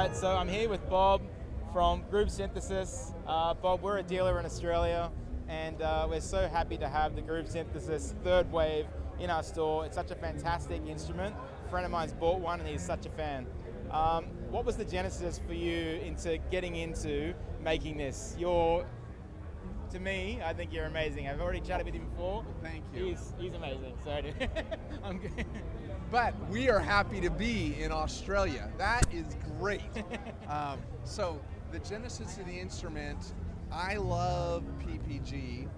right, so I'm here with Bob from Groove Synthesis. Bob, we're a dealer in Australia, and we're so happy to have the Groove Synthesis third wave in our store. It's such a fantastic instrument. A friend of mine's bought one and he's such a fan. What was the genesis for you into getting into making this? To me, I think you're amazing. I've already chatted with him before. Thank you. He's amazing. So I'm good. But we are happy to be in Australia. That is great. So the genesis of the instrument, I love PPG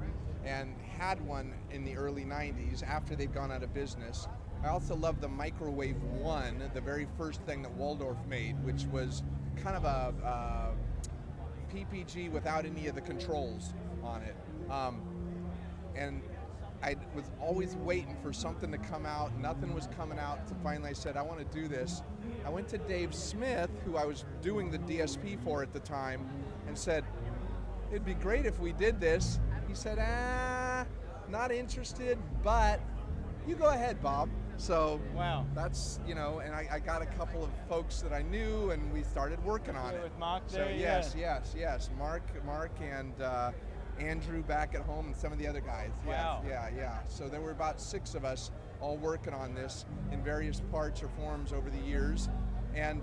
and had one in the early 90s after they'd gone out of business. I also love the Microwave 1, the very first thing that Waldorf made, which was kind of a PPG without any of the controls on it. And I was always waiting for something to come out. Nothing was coming out. So finally I said, I want to do this. I went to Dave Smith, who I was doing the DSP for at the time, and said, it'd be great if we did this. He said, not interested, but you go ahead, Bob. So wow, that's, and I got a couple of folks that I knew, and we started working on it. With Mark So there, yes. Mark and Andrew back at home and some of the other guys. Wow. Yeah. So there were about 6 of us all working on this in various parts or forms over the years. And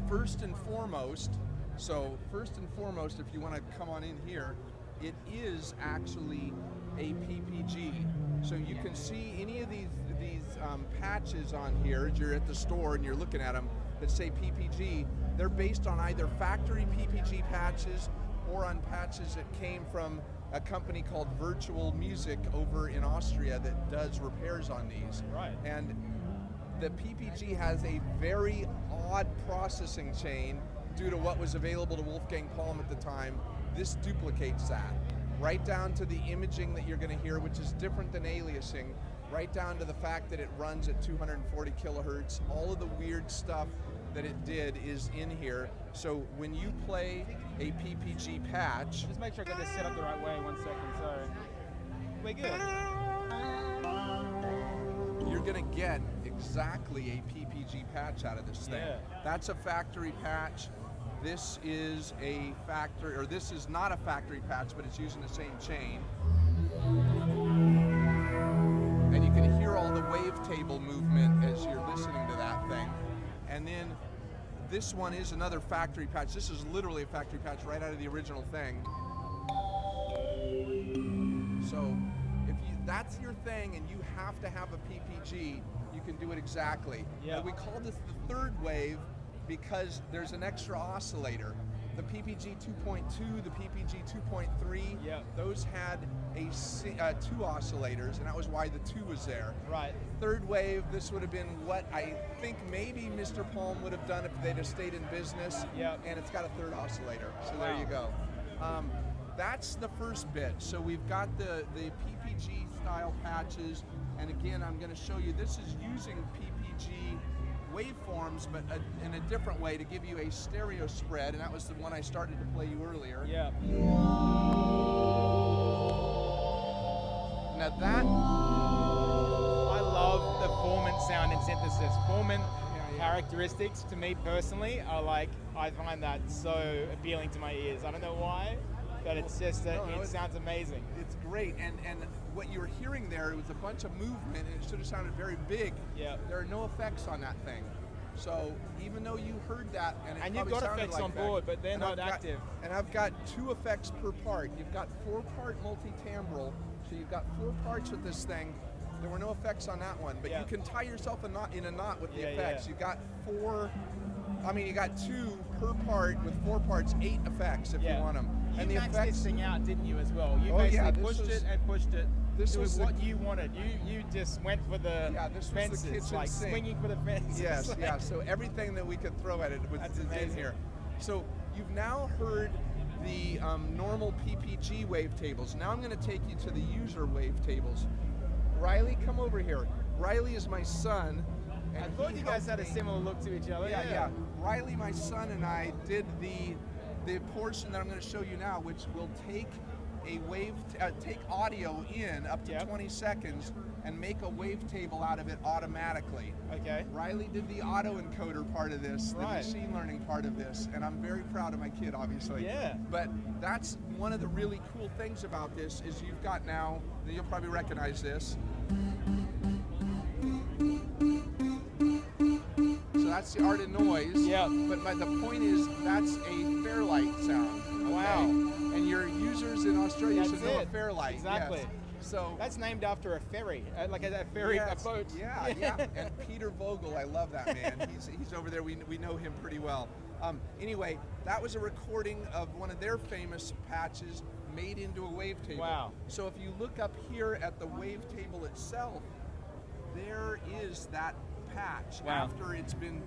first and foremost, if you want to come on in here, it is actually a PPG. So you can see any of these patches on here as you're at the store and you're looking at them that say PPG. They're based on either factory PPG patches or on patches that came from a company called Virtual Music over in Austria that does repairs on these. Right. And the PPG has a very odd processing chain due to what was available to Wolfgang Palm at the time. This duplicates that, right down to the imaging that you're going to hear, which is different than aliasing, right down to the fact that it runs at 240 kilohertz. All of the weird stuff that it did is in here. So when you play a PPG patch, just make sure I got this set up the right way. 1 second. So we're good. You're gonna get exactly a PPG patch out of this thing. Yeah. That's a factory patch. This is a factory, or this is not a factory patch, but it's using the same chain. And you can hear all the wavetable movement as you're listening to that thing. And then this one is another factory patch. This is literally a factory patch right out of the original thing. So if that's your thing and you have to have a PPG, you can do it exactly. Yeah. We call this the third wave because there's an extra oscillator. The PPG 2.2, the PPG 2.3, yeah, those had 2 oscillators, and that was why the 2 was there. Right. Third wave, this would have been what I think maybe Mr. Palm would have done if they'd have stayed in business. Yeah. And it's got a 3rd oscillator. So wow. There you go. That's the first bit. So we've got the PPG style patches, and again, I'm going to show you, this is using PPG waveforms, but in a different way to give you a stereo spread, and that was the one I started to play you earlier. Yeah. Now that, I love the Foreman sound in synthesis. Foreman characteristics to me personally are like, I find that so appealing to my ears. I don't know why, but it's just it sounds amazing. It's great, and what you were hearing there, it was a bunch of movement, and it should have sounded very big. Yeah. There are no effects on that thing. So even though you heard that, and you've got effects on board, but they're not active. And I've got 2 effects per part. You've got 4-part Multi Timbral, so you've got 4 parts with this thing. There were no effects on that one, but you can tie yourself in a knot with the effects. You got 2 per part with 4 parts, 8 effects if you want them. And the effects this thing out, didn't you, as well? You basically pushed it. This was what you wanted. You just went for the fences, the kitchen like sink. swinging for the fences. Yes, yeah. So everything that we could throw at it was in here. So you've now heard the normal PPG wavetables. Now I'm going to take you to the user wavetables. Riley, come over here. Riley is my son. And I thought you guys had a similar look to each other. Yeah. Riley, my son, and I did the portion that I'm going to show you now, which will take take audio in up to 20 seconds and make a wavetable out of it automatically. Okay. Riley did the autoencoder part of this, the machine learning part of this, and I'm very proud of my kid, obviously. Yeah. But that's one of the really cool things about this is you've got now, you'll probably recognize this. So that's the art of noise. Yeah. But the point is, that's a Fairlight sound. Okay? Wow. And your users in Australia That's should know a it. Fairlight. Exactly. Yes. So that's named after a ferry, like a ferry, a boat. Yeah, yeah. And Peter Vogel, I love that man. He's over there. We know him pretty well. Anyway, that was a recording of one of their famous patches made into a wavetable. Wow. So if you look up here at the wavetable itself, there is that patch after it's been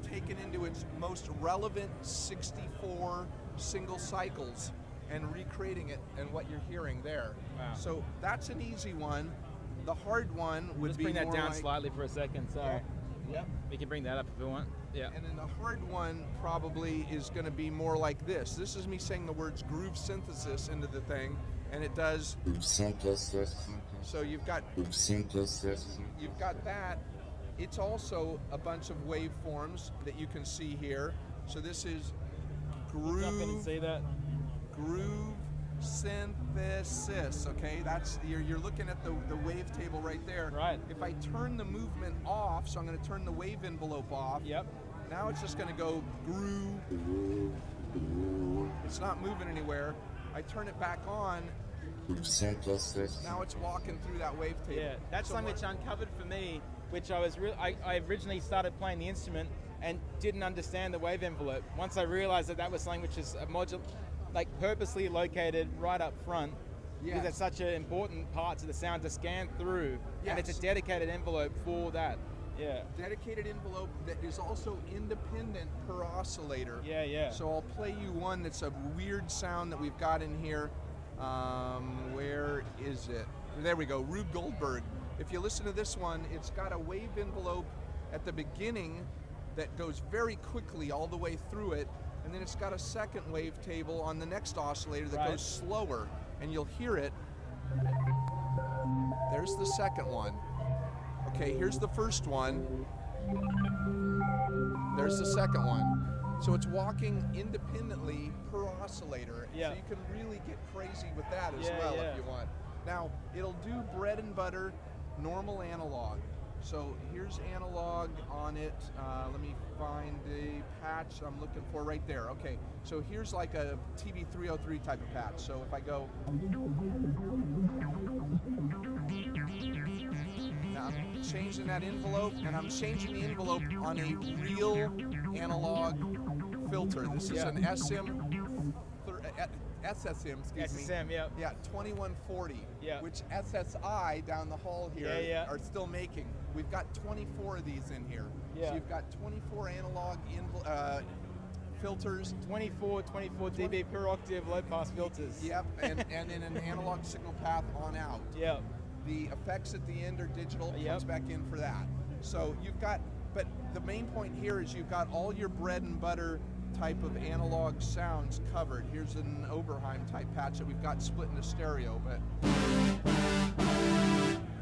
taken into its most relevant 64 single cycles and recreating it and what you're hearing there. Wow. So that's an easy one. The hard one would Let's be bring that more down like, slightly for a second. Sorry. Yep. We can bring that up if we want. Yeah. And then the hard one probably is going to be more like this. This is me saying the words groove synthesis into the thing, and it does. So you've got that. It's also a bunch of waveforms that you can see here. So this is groove. Jump in and see that. Groove synthesis. Okay, that's you're looking at the wavetable right there. Right. If I turn the movement off, so I'm going to turn the wave envelope off. Yep. Now it's just going to go groove. It's not moving anywhere. I turn it back on. Now it's walking through that wavetable. Yeah, that's something which uncovered for me, which I originally started playing the instrument and didn't understand the wave envelope. Once I realized that was something which is a module, like purposely located right up front, because it's such an important part to the sound to scan through, and it's a dedicated envelope for that. Yeah. Dedicated envelope that is also independent per oscillator. Yeah, yeah. So I'll play you one that's a weird sound that we've got in here. Where is it? There we go, Rube Goldberg. If you listen to this one, it's got a wave envelope at the beginning that goes very quickly all the way through it, and then it's got a second wavetable on the next oscillator that goes slower, and you'll hear it. There's the second one. Okay, here's the first one. There's the second one. So it's walking independently per oscillator, so you can really get crazy with that as well if you want. Now, it'll do bread and butter, normal analog. So here's analog on it. Let me find the patch I'm looking for right there. Okay, so here's like a TB303 type of patch. So if I go, now I'm changing that envelope, and I'm changing the envelope on a real analog filter. This is an SSM, excuse me. yeah. Yeah, 2140, which SSI down the hall here are still making. We've got 24 of these in here. So you've got 24 analog filters. 24 dB per octave low pass filters. Yep, and then an analog signal path on out. Yep. The effects at the end are digital, comes back in for that. So you've got, but the main point here is you've got all your bread and butter type of analog sounds covered. Here's an Oberheim type patch that we've got split into stereo, but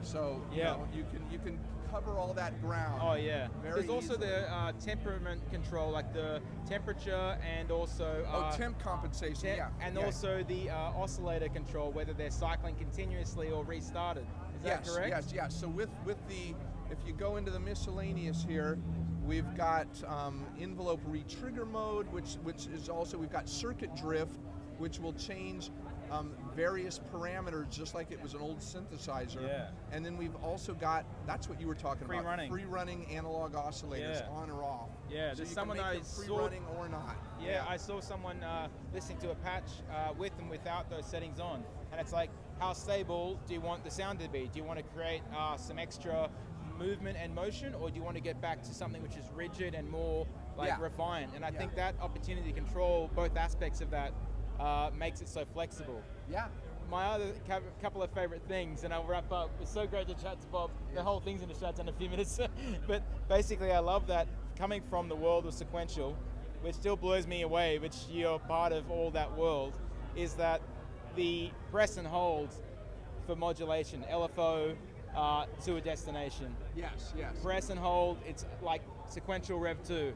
so you know, you can cover all that ground. Oh yeah. There's also easily. the temperament control, like the temperature, and also temp compensation. And also the oscillator control, whether they're cycling continuously or restarted. Is that correct? Yes. So with the, if you go into the miscellaneous here, we've got envelope retrigger mode, which is also, we've got circuit drift, which will change various parameters just like it was an old synthesizer. Yeah. And then we've also got, that's what you were talking Free about, running. free running analog oscillators on or off. Yeah, so there's you someone can make I them free saw running or not. Yeah, I saw someone listening to a patch with and without those settings on, and it's like, how stable do you want the sound to be? Do you want to create some extra movement and motion, or do you want to get back to something which is rigid and more like refined? And I think that opportunity to control both aspects of that makes it so flexible. Yeah. My other couple of favorite things, and I'll wrap up. It's so great to chat to Bob. The whole thing's going to shut down in a few minutes. But basically, I love that coming from the world of sequential, which still blows me away, which you're part of all that world, is that the press and hold for modulation, LFO to a destination. Yes, yes. Press and hold, it's like sequential Rev 2.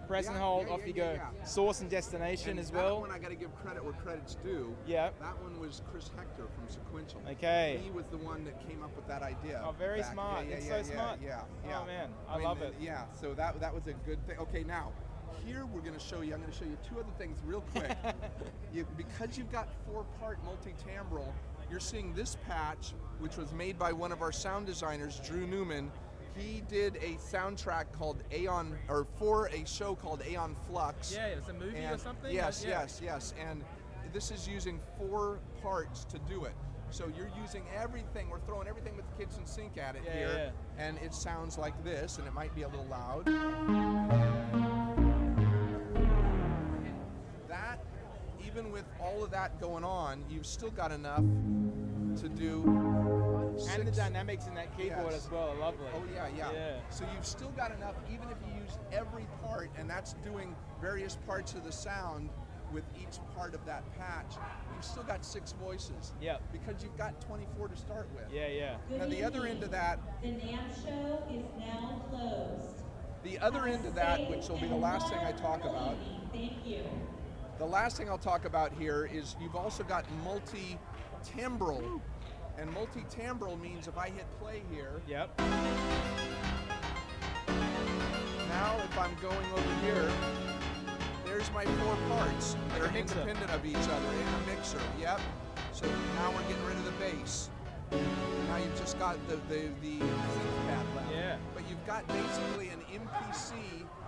Press and hold, off you go. Source and destination and as that well. one I got to give credit where credit's due. Yeah. That one was Chris Hector from Sequential. Okay. He was the one that came up with that idea. Oh, very smart. It's so smart. Yeah. Oh man, I love it. Yeah. So that was a good thing. Okay, now here we're going to show you. I'm going to show you two other things real quick. Because you've got 4-part multi-timbral, you're seeing this patch, which was made by one of our sound designers, Drew Newman. He did a soundtrack called Aeon, or for a show called Aeon Flux. Yeah, it's a movie or something? Yes, yeah. yes. And this is using 4 parts to do it. So you're using everything, we're throwing everything with the kitchen sink at it here. Yeah. And it sounds like this, and it might be a little loud. That, even with all of that going on, you've still got enough to do 6. And the dynamics in that keyboard as well are lovely. Oh yeah. So you've still got enough, even if you use every part, and that's doing various parts of the sound with each part of that patch, you've still got 6 voices. Yeah. Because you've got 24 to start with. Yeah. Now the other end of that, the NAMM show is now closed. The other end of that, which will be the last thing I talk about. Thank you. The last thing I'll talk about here is you've also got multi timbral. And multi timbral means if I hit play here. Yep. Now if I'm going over here, there's my 4 parts that are independent of each other in a mixer. Yep. So now we're getting rid of the bass. Now you've just got the synth pad left. Yeah. But you've got basically an MPC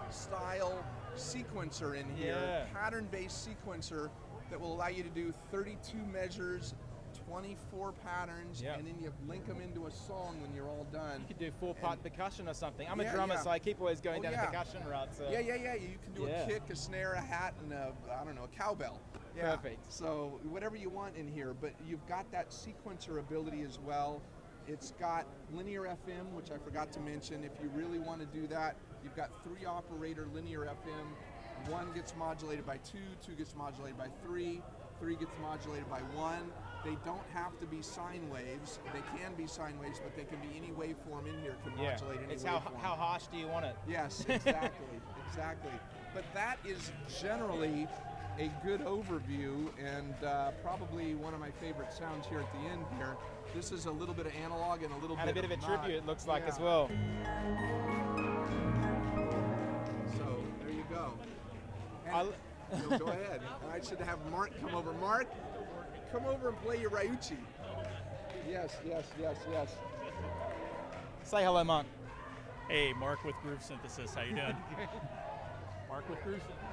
style sequencer in here, pattern-based sequencer that will allow you to do 32 measures, 24 patterns, and then you link them into a song when you're all done. You could do 4-part percussion or something. I'm a drummer, so I keep always going down a percussion route. So. Yeah. You can do a kick, a snare, a hat, and a cowbell. Yeah. Perfect. So whatever you want in here, but you've got that sequencer ability as well. It's got linear FM, which I forgot to mention. If you really want to do that, you've got 3 operator linear FM. 1 gets modulated by 2, 2 gets modulated by 3, 3 gets modulated by 1. They don't have to be sine waves. They can be sine waves, but they can be any waveform in here can modulate any it's waveform. how harsh do you want it? Yes, exactly, exactly. But that is generally a good overview, and probably one of my favorite sounds here at the end here. This is a little bit of analog and a little bit of a not. tribute, it looks like as well. So there you go. Go ahead. I should have Mark come over. Mark, come over and play your Ryuichi. Yes. Say hello, Mark. Hey, Mark with Groove Synthesis. How you doing? Mark with Groove Synthesis.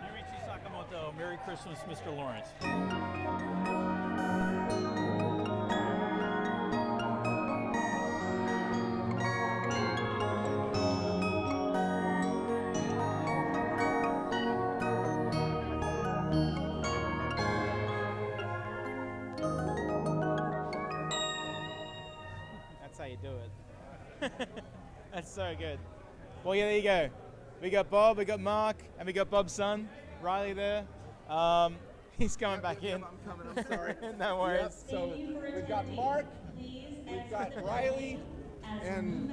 Ryuichi Sakamoto. Merry Christmas, Mr. Lawrence. That's how you do it. That's so good. Well, yeah, there you go. We got Bob, we got Mark, and we got Bob's son, Riley there. He's coming back in. I'm coming, I'm sorry. No worries. So we've got Mark, we've got Riley, and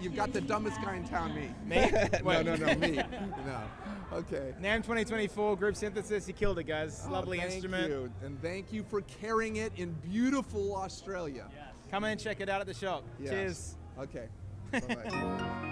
you've got the dumbest guy in town, me. Me? No, me. No. Okay. NAMM 2024 group synthesis, you killed it, guys. Lovely instrument. Thank you, and thank you for carrying it in beautiful Australia. Come in and check it out at the shop. Yes. Cheers. Okay. Bye-bye.